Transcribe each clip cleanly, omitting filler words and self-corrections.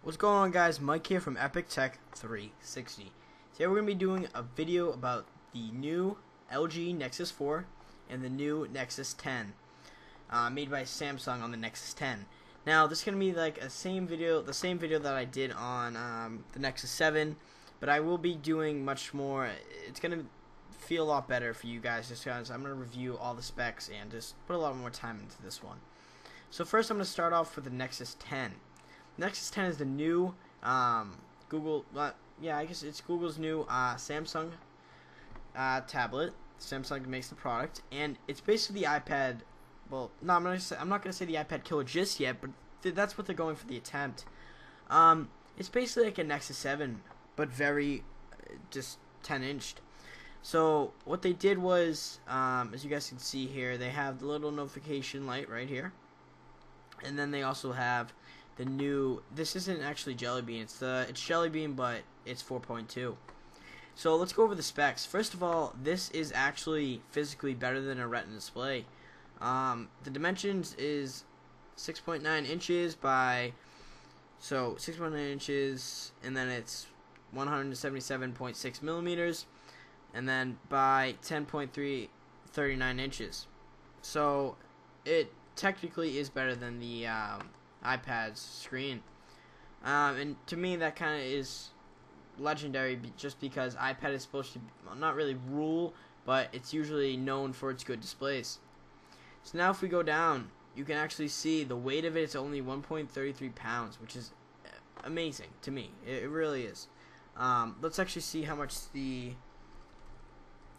What's going on, guys? Mike here from Epic Tech 360. Today we're going to be doing a video about the new LG Nexus 4 and the new Nexus 10 made by Samsung on the Nexus 10. Now this is going to be like the same video that I did on the Nexus 7, but I will be doing much more. It's going to feel a lot better for you guys just because I'm going to review all the specs and just put a lot more time into this one. So first I'm going to start off with the Nexus 10. Nexus 10 is the new Google, I guess it's Google's new Samsung tablet. Samsung makes the product, and it's basically the iPad. Well, no, I'm not gonna say the iPad killer just yet, but that's what they're going for the attempt. It's basically like a Nexus 7, but very just 10-inched. So what they did was, as you guys can see here, they have the little notification light right here, and then they also have the new. This isn't actually Jelly Bean. It's Jelly Bean, but it's 4.2. So let's go over the specs. First of all, this is actually physically better than a Retina display. The dimensions is 6.9 inches by 6.9 inches, and then it's 177.6 millimeters, and then by 10.39 inches. So it technically is better than the iPad's screen, and to me that kind of is legendary, just because iPad is supposed to not really rule, but it's usually known for its good displays. So now if we go down, you can actually see the weight of it is only 1.33 pounds, which is amazing to me. It really is. Let's actually see how much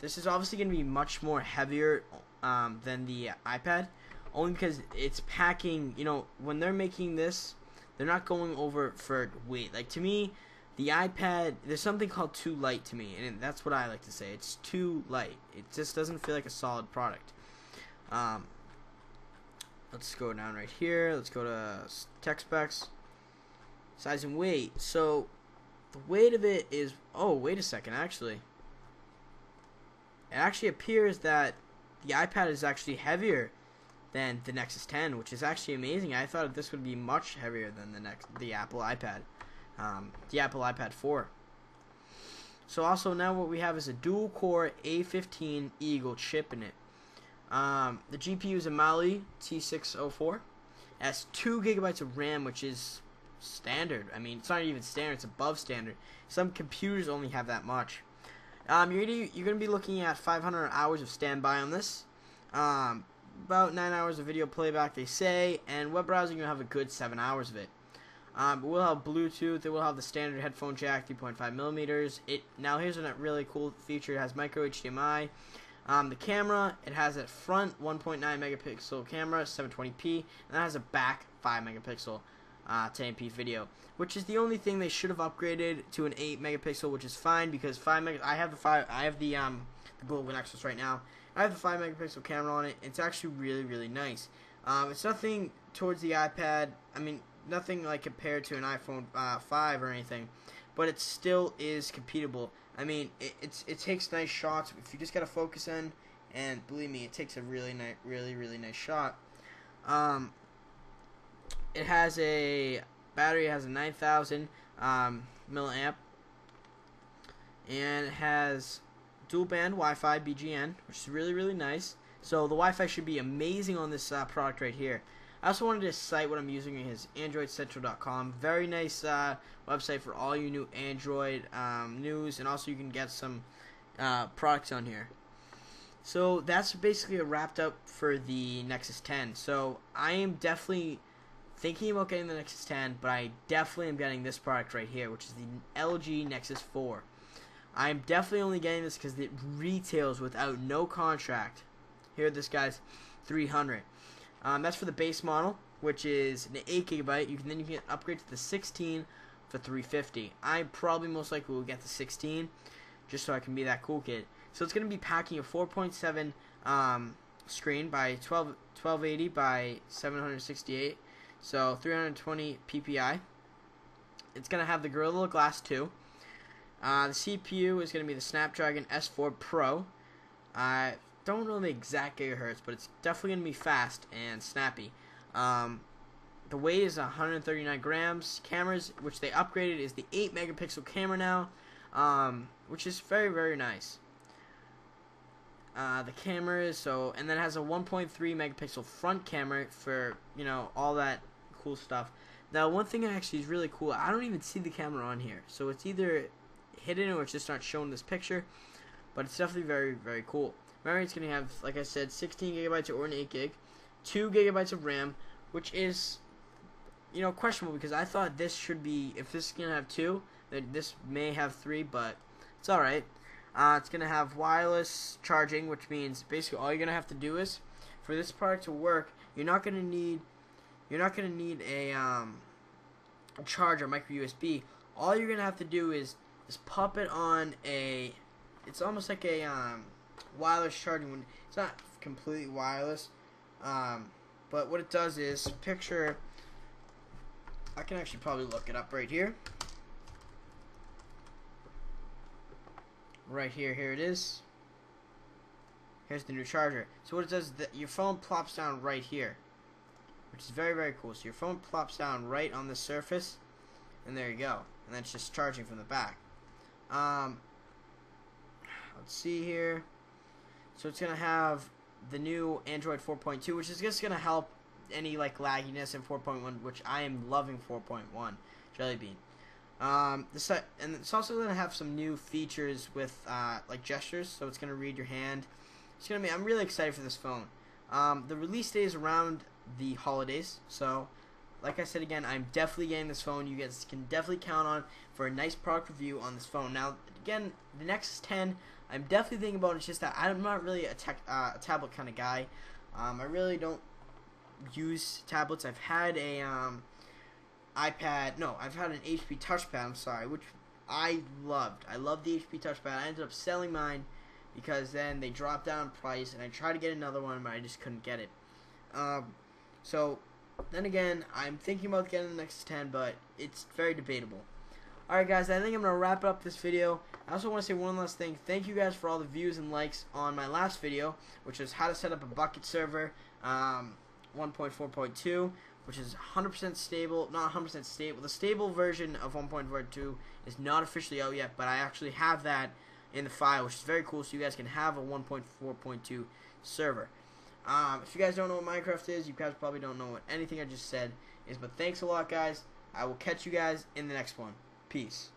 this is obviously going to be much more heavier than the iPad. Only because it's packing, when they're making this, they're not going over for weight. Like, to me, the iPad, there's something called too light to me, and that's what I like to say. It's too light. It just doesn't feel like a solid product. Let's go down right here. Let's go to tech specs, size and weight. So, the weight of it is, oh, wait a second, actually. It actually appears that the iPad is actually heavier than the Nexus 10, which is actually amazing. I thought this would be much heavier than the Apple iPad, the Apple iPad 4. So also now what we have is a dual-core A15 Eagle chip in it. The GPU is a Mali T604. It has 2 GB of RAM, which is standard. I mean, it's not even standard; it's above standard. Some computers only have that much. You're gonna be looking at 500 hours of standby on this. About 9 hours of video playback, they say, and web browsing you'll have a good 7 hours of it. But we'll have Bluetooth. It will have the standard headphone jack, 3.5 millimeters. Now here's a really cool feature. It has micro HDMI. The camera, it has a front 1.9 megapixel camera, 720p, and it has a back 5 megapixel 1080p video, which is the only thing they should have upgraded to an 8 megapixel, which is fine because I have the Google Nexus right now. I have the 5 megapixel camera on it. It's actually really, really nice. It's nothing towards the iPad. I mean, nothing like compared to an iPhone 5 or anything, but it still is compatible. I mean, it takes nice shots if you just gotta focus in, and believe me, it takes a really nice shot. It has a battery. It has a 9,000 milliamp, and it has dual band Wi-Fi BGN, which is really nice. So the Wi-Fi should be amazing on this product right here. I also wanted to cite what I'm using is AndroidCentral.com. Very nice website for all you new Android news, and also you can get some products on here. So that's basically wrapped up for the Nexus 10. So I am definitely thinking about getting the Nexus 10, but I definitely am getting this product right here, which is the LG Nexus 4. I'm definitely only getting this because it retails without no contract. Here, this guy's $300. That's for the base model, which is an 8 GB. Then you can upgrade to the 16 for $350. I probably most likely will get the 16, just so I can be that cool kid. So it's going to be packing a 4.7 screen by 1280 by 768, so 320 ppi. It's going to have the Gorilla Glass 2. The CPU is going to be the Snapdragon S4 Pro. I don't know the exact gigahertz, but it's definitely going to be fast and snappy. The weight is 139 grams. Cameras, which they upgraded, is the 8 megapixel camera now, which is very, very nice. The camera is and then it has a 1.3 megapixel front camera for, you know, all that cool stuff. Now, one thing actually is really cool. I don't even see the camera on here, so it's either hidden or it's just not shown in this picture. But it's definitely very, very cool. Memory, it's going to have, like I said, 16 gigabytes or an 8 gig, 2 gigabytes of RAM, which is, you know, questionable because I thought this should be, if this is going to have 2, then this may have 3, but it's alright. It's going to have wireless charging, which means basically all you're going to have to do is, for this product to work, you're not going to need a charger, micro USB. All you're going to have to do is pop it on a, it's almost like a wireless charging one. It's not completely wireless, but what it does is, picture, I can actually probably look it up right here. Right here, here it is. Here's the new charger. So what it does is that your phone plops down right here, which is very, very cool. So your phone plops down right on the surface, and there you go. And then it's just charging from the back. Let's see here. So it's gonna have the new Android 4.2, which is just gonna help any like lagginess in 4.1, which I am loving 4.1 Jelly Bean. And it's also gonna have some new features with like gestures, so it's gonna read your hand. It's gonna be. I'm really excited for this phone. The release date is around the holidays, so like I said again, I'm definitely getting this phone. You guys can definitely count on for a nice product review on this phone. Now, again, the Nexus 10, I'm definitely thinking about it. It's just that I'm not really a tablet kind of guy. I really don't use tablets. I've had a I've had an HP touchpad, I'm sorry, which I loved. I loved the HP touchpad. I ended up selling mine because then they dropped down in price, and I tried to get another one, but I just couldn't get it. So, then again, I'm thinking about getting the Nexus 10, but it's very debatable. Alright guys, I think I'm going to wrap up this video. I also want to say one last thing. Thank you guys for all the views and likes on my last video, which is how to set up a bucket server 1.4.2, which is 100% stable, not 100% stable. The stable version of 1.42 is not officially out yet, but I actually have that in the file, which is very cool, so you guys can have a 1.4.2 server. If you guys don't know what Minecraft is, you guys probably don't know what anything I just said is, but thanks a lot, guys. I will catch you guys in the next one. Peace.